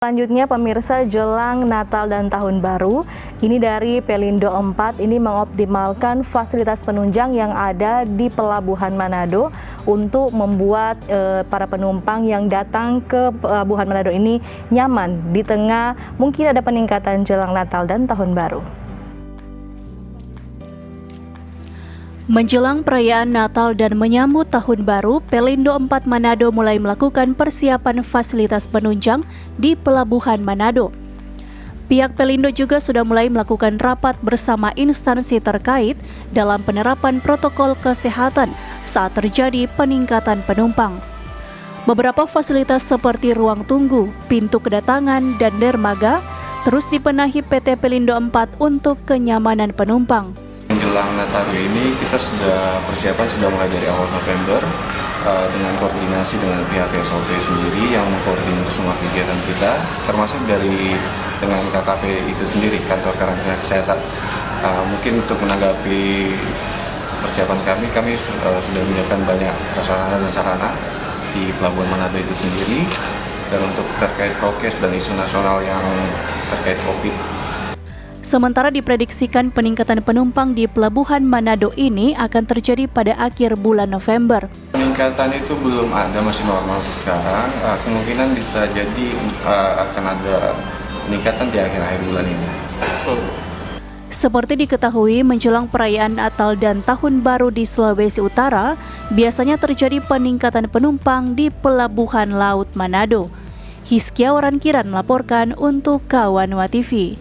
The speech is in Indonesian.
Selanjutnya pemirsa, jelang Natal dan Tahun Baru, ini dari Pelindo 4 ini mengoptimalkan fasilitas penunjang yang ada di Pelabuhan Manado untuk membuat para penumpang yang datang ke Pelabuhan Manado ini nyaman di tengah mungkin ada peningkatan jelang Natal dan Tahun Baru. Menjelang perayaan Natal dan menyambut Tahun Baru, Pelindo 4 Manado mulai melakukan persiapan fasilitas penunjang di Pelabuhan Manado. Pihak Pelindo juga sudah mulai melakukan rapat bersama instansi terkait dalam penerapan protokol kesehatan saat terjadi peningkatan penumpang. Beberapa fasilitas seperti ruang tunggu, pintu kedatangan, dan dermaga terus dibenahi PT Pelindo 4 untuk kenyamanan penumpang. Menjelang Natal ini kita persiapan sudah mulai dari awal November dengan koordinasi dengan pihak SOP sendiri yang mengkoordinir semua kegiatan kita, termasuk dengan KKP itu sendiri, kantor karantina kesehatan. Mungkin untuk menanggapi persiapan kami sudah menyiapkan banyak prasarana dan sarana di Pelabuhan Manado itu sendiri, dan untuk terkait prokes dan isu nasional yang terkait COVID. Sementara diprediksikan peningkatan penumpang di Pelabuhan Manado ini akan terjadi pada akhir bulan November. Peningkatan itu belum ada, masih normal untuk sekarang. Kemungkinan bisa jadi akan ada peningkatan di akhir bulan ini. Seperti diketahui, menjelang perayaan Natal dan Tahun Baru di Sulawesi Utara, biasanya terjadi peningkatan penumpang di Pelabuhan Laut Manado. Hizkia Warankiran melaporkan untuk Kawanwa TV.